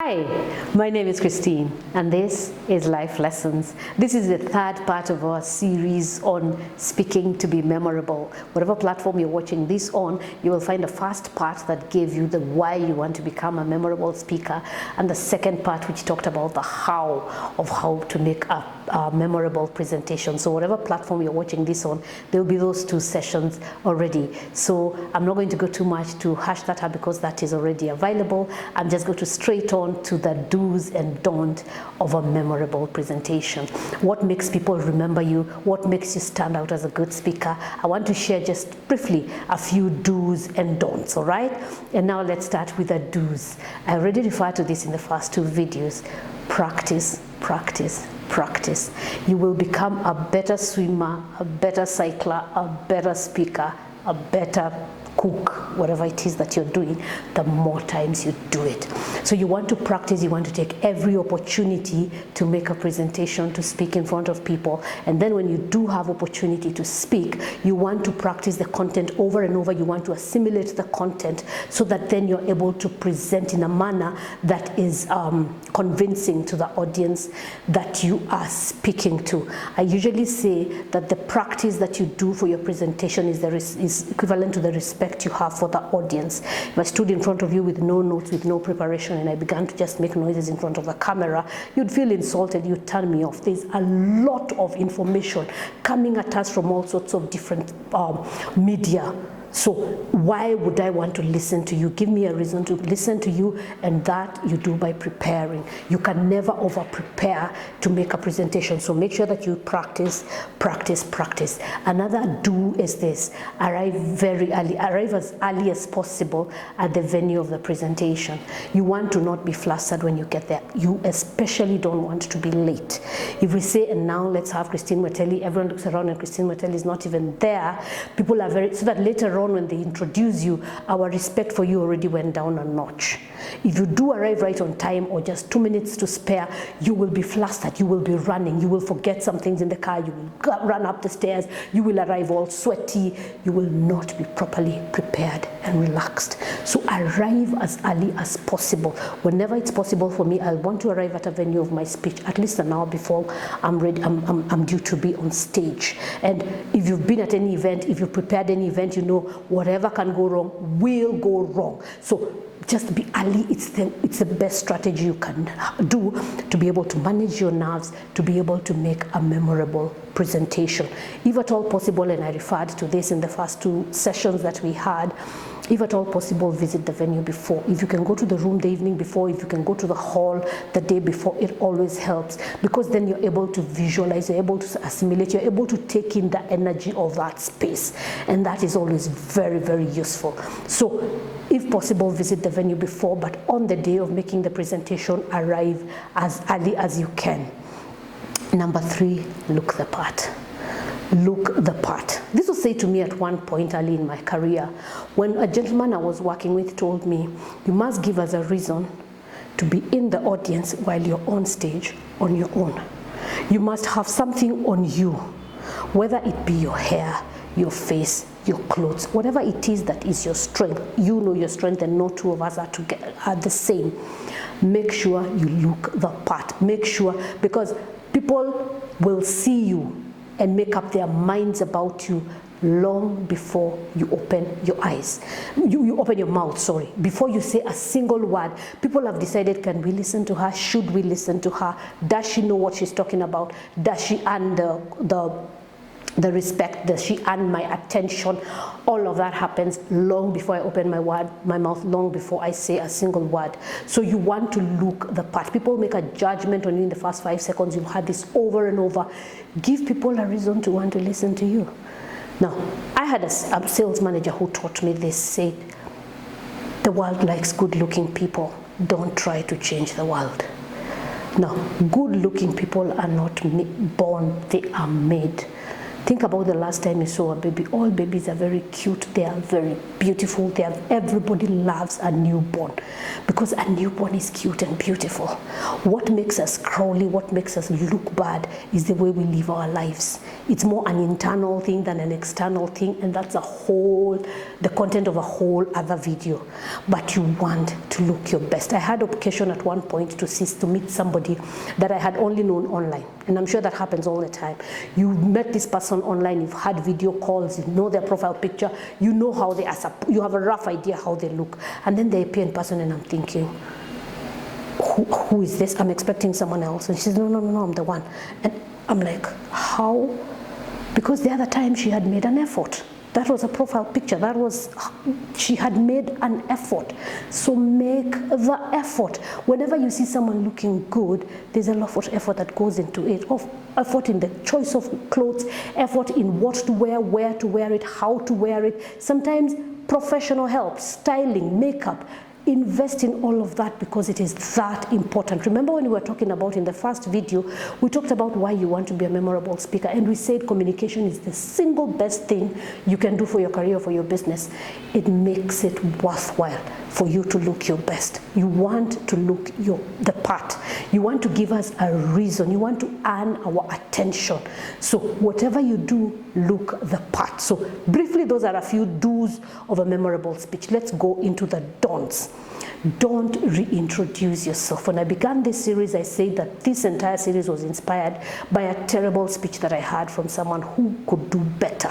Hi, my name is Christine and this is Life Lessons. This is the third part of our series on speaking to be memorable. Whatever platform you're watching this on, you will find the first part that gave you the why you want to become a memorable speaker, and the second part which talked about the how of how to make a memorable presentation. So whatever platform you're watching this on, there will be those two sessions already. So I'm not going to go too much to hash that up because that is already available. I'm just going to straight on to the do's and don'ts of a memorable presentation. What makes people remember you? What makes you stand out as a good speaker? I want to share just briefly a few do's and don'ts, all right? And now let's start with the do's. I already referred to this in the first two videos. Practice, practice, practice. You will become a better swimmer, a better cycler, a better speaker, a better cook, whatever it is that you're doing, the more times you do it. So you want to practice, you want to take every opportunity to make a presentation, to speak in front of people. And then when you do have opportunity to speak, you want to practice the content over and over. You want to assimilate the content so that then you're able to present in a manner that is convincing to the audience that you are speaking to. I usually say that the practice that you do for your presentation is equivalent to the respect you have for the audience. If I stood in front of you with no notes, with no preparation, and I began to just make noises in front of the camera, you'd feel insulted, you'd turn me off. There's a lot of information coming at us from all sorts of different media. So why would I want to listen to you? Give me a reason to listen to you, and that you do by preparing. You can never over prepare to make a presentation. So make sure that you practice, practice, practice. Another do is this: arrive very early, arrive as early as possible at the venue of the presentation. You want to not be flustered when you get there. You especially don't want to be late. If we say, and now let's have Christine Mattelli, everyone looks around and Christine Mattelli is not even there, people are so that later on when they introduce you, our respect for you already went down a notch. If you do arrive right on time or just 2 minutes to spare, you will be flustered, you will be running, you will forget some things in the car, you will run up the stairs, you will arrive all sweaty, you will not be properly prepared and relaxed. So arrive as early as possible. Whenever it's possible for me, I want to arrive at a venue of my speech at least an hour before I'm ready. I'm due to be on stage. And if you've been at any event, if you've prepared any event, you know whatever can go wrong will go wrong. So just be early. It's the best strategy you can do to be able to manage your nerves, to be able to make a memorable presentation. If at all possible, and I referred to this in the first two sessions that we had, if at all possible, visit the venue before. If you can go to the room the evening before, if you can go to the hall the day before, it always helps, because then you're able to visualize, you're able to assimilate, you're able to take in the energy of that space, and that is always very, very useful. So if possible, visit the venue before, but on the day of making the presentation, arrive as early as you can. Number 3, look the part. Look the part. This was said to me at one point early in my career, when a gentleman I was working with told me, you must give us a reason to be in the audience while you're on stage on your own. You must have something on you, whether it be your hair, your face, your clothes, whatever it is that is your strength. You know your strength, and no two of us are the same. Make sure you look the part. Make sure, because people will see you and make up their minds about you long before you open your eyes. You open your mouth, sorry. Before you say a single word, people have decided, can we listen to her? Should we listen to her? Does she know what she's talking about? Does she earn the respect? Does she earn my attention? All of that happens long before I open my mouth, long before I say a single word. So you want to look the part. People make a judgment on you in the first 5 seconds. You've had this over and over. Give people a reason to want to listen to you. Now, I had a sales manager who taught me this, said, the world likes good-looking people. Don't try to change the world. Now, good-looking people are not born, they are made. Think about the last time you saw a baby. All babies are very cute. They are very beautiful. Everybody loves a newborn because a newborn is cute and beautiful. What makes us crawly, what makes us look bad is the way we live our lives. It's more an internal thing than an external thing, and that's the content of a whole other video. But you want to look your best. I had occasion at one point to meet somebody that I had only known online, and I'm sure that happens all the time. You met this person online, you've had video calls, you know their profile picture, you know how they are, you have a rough idea how they look, and then they appear in person and I'm thinking, who is this? I'm expecting someone else. And she says, no, I'm the one. And I'm like, how? Because the other time she had made an effort. That was a profile picture. She had made an effort. So make the effort. Whenever you see someone looking good, there's a lot of effort that goes into it. Effort in the choice of clothes, effort in what to wear, where to wear it, how to wear it. Sometimes professional help, styling, makeup. Invest in all of that because it is that important. Remember when we were talking about in the first video, we talked about why you want to be a memorable speaker, and we said communication is the single best thing you can do for your career, for your business. It makes it worthwhile for you to look your best. You want to look the part. You want to give us a reason. You want to earn our attention. So whatever you do, look the part. So briefly, those are a few do's of a memorable speech. Let's go into the don'ts. Don't reintroduce yourself. When I began this series, I said that this entire series was inspired by a terrible speech that I had from someone who could do better.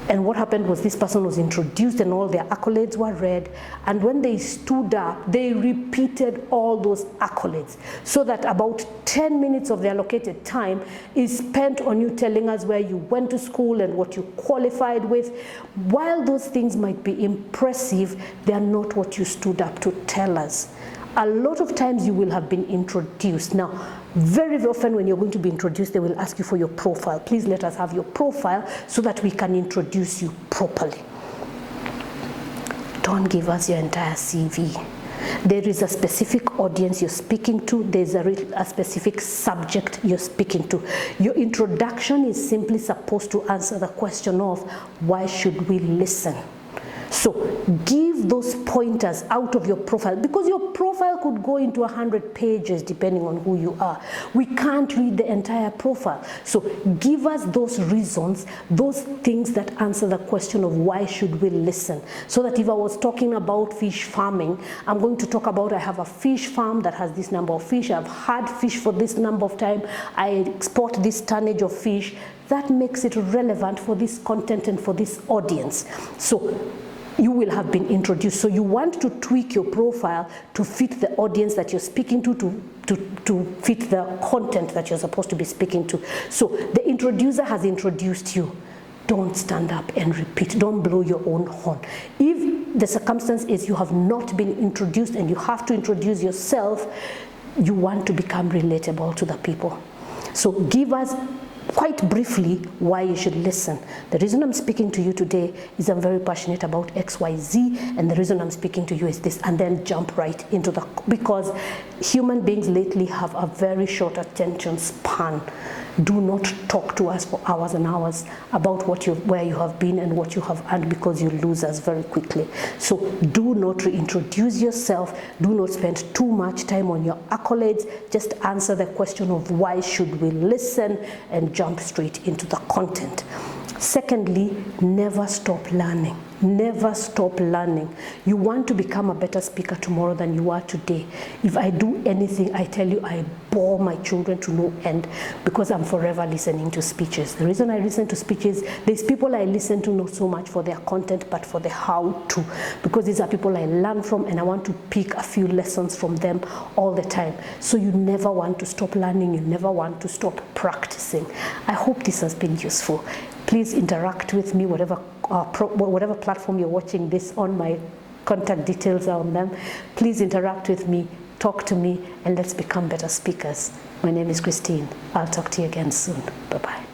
And what happened was this person was introduced and all their accolades were read. And when they stood up, they repeated all those accolades so that about 10 minutes of their allocated time is spent on you telling us where you went to school and what you qualified with. While those things might be impressive, they are not what you stood up to tell us. A lot of times you will have been introduced. Now, very often when you're going to be introduced, they will ask you for your profile. Please let us have your profile so that we can introduce you properly. Don't give us your entire CV. There is a specific audience you're speaking to. There's a specific subject you're speaking to. Your introduction is simply supposed to answer the question of why should we listen? So give those pointers out of your profile, because your profile could go into 100 pages depending on who you are. We can't read the entire profile. So give us those reasons, those things that answer the question of why should we listen. So that if I was talking about fish farming, I'm going to talk about I have a fish farm that has this number of fish, I've had fish for this number of time, I export this tonnage of fish. That makes it relevant for this content and for this audience. So you will have been introduced. So you want to tweak your profile to fit the audience that you're speaking to fit the content that you're supposed to be speaking to. So the introducer has introduced you. Don't stand up and repeat. Don't blow your own horn. If the circumstance is you have not been introduced and you have to introduce yourself, you want to become relatable to the people. So give us quite briefly why you should listen. The reason I'm speaking to you today is I'm very passionate about XYZ, and the reason I'm speaking to you is this, and then jump right into because human beings lately have a very short attention span. Do not talk to us for hours and hours about where you have been and what you have earned, because you lose us very quickly. So do not reintroduce yourself. Do not spend too much time on your accolades. Just answer the question of why should we listen and jump straight into the content. Secondly, never stop learning. Never stop learning. You want to become a better speaker tomorrow than you are today. If I do anything, I tell you, I bore my children to no end because I'm forever listening to speeches. The reason I listen to speeches, there's people I listen to not so much for their content, but for the how-to, because these are people I learn from and I want to pick a few lessons from them all the time. So you never want to stop learning. You never want to stop practicing. I hope this has been useful. Please interact with me, whatever platform you're watching this on. My contact details are on them. Please interact with me, talk to me, and let's become better speakers. My name is Christine. I'll talk to you again soon. Bye-bye.